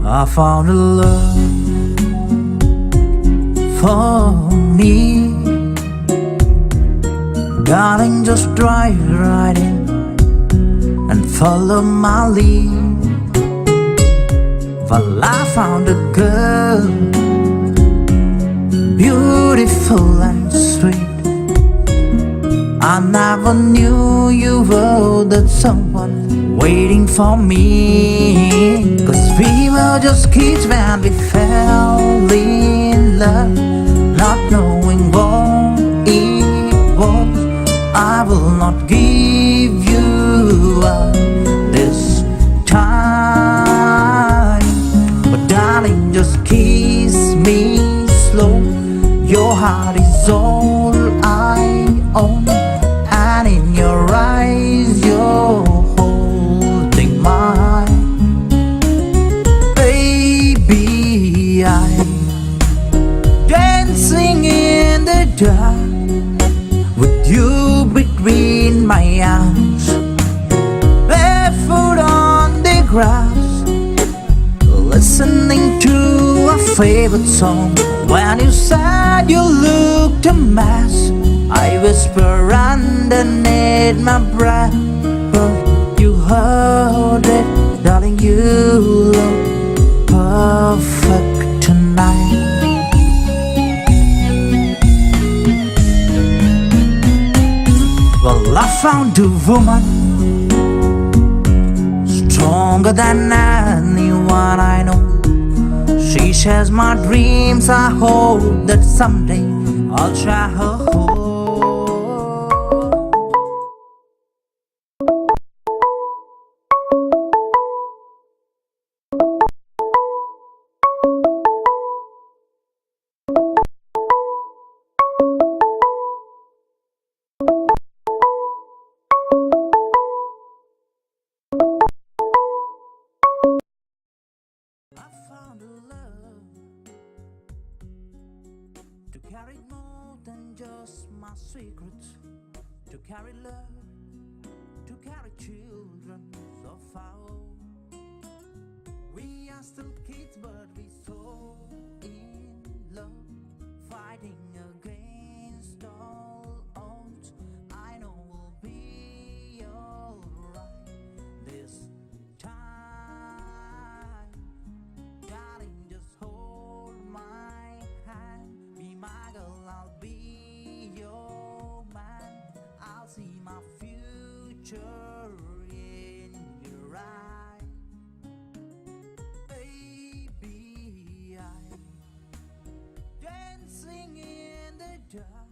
I found a love for me. Darling, just drive right in and follow my lead. Well, I found a girl, beautiful and sweet. I never knew you were that someone waiting for me. 'Cause we were just kids when we fell in love, not knowing what it was. I will not give you up this time, but darling, just kiss me slow. Your heart is all I own, and in your eyes you're holding mine. Baby, I'm dancing in the dark with you between my arms, barefoot on the grass, listening to a favorite song. When you said you looked a mess, I whisper underneath my breath, but you heard it, darling, you look perfect tonight. Well, I found a woman stronger than anyone I know. She shares my dreams. I hope that someday I'll try her home. I found a love to carry more than just my secrets, to carry love, to carry children of our own. We are still kids, but we so in love, fighting against all odds. I know we'll be alright this time. Darling, just hold my hand, be my girl your man, I'll see my future in your eyes. Baby, I dancing in the dark.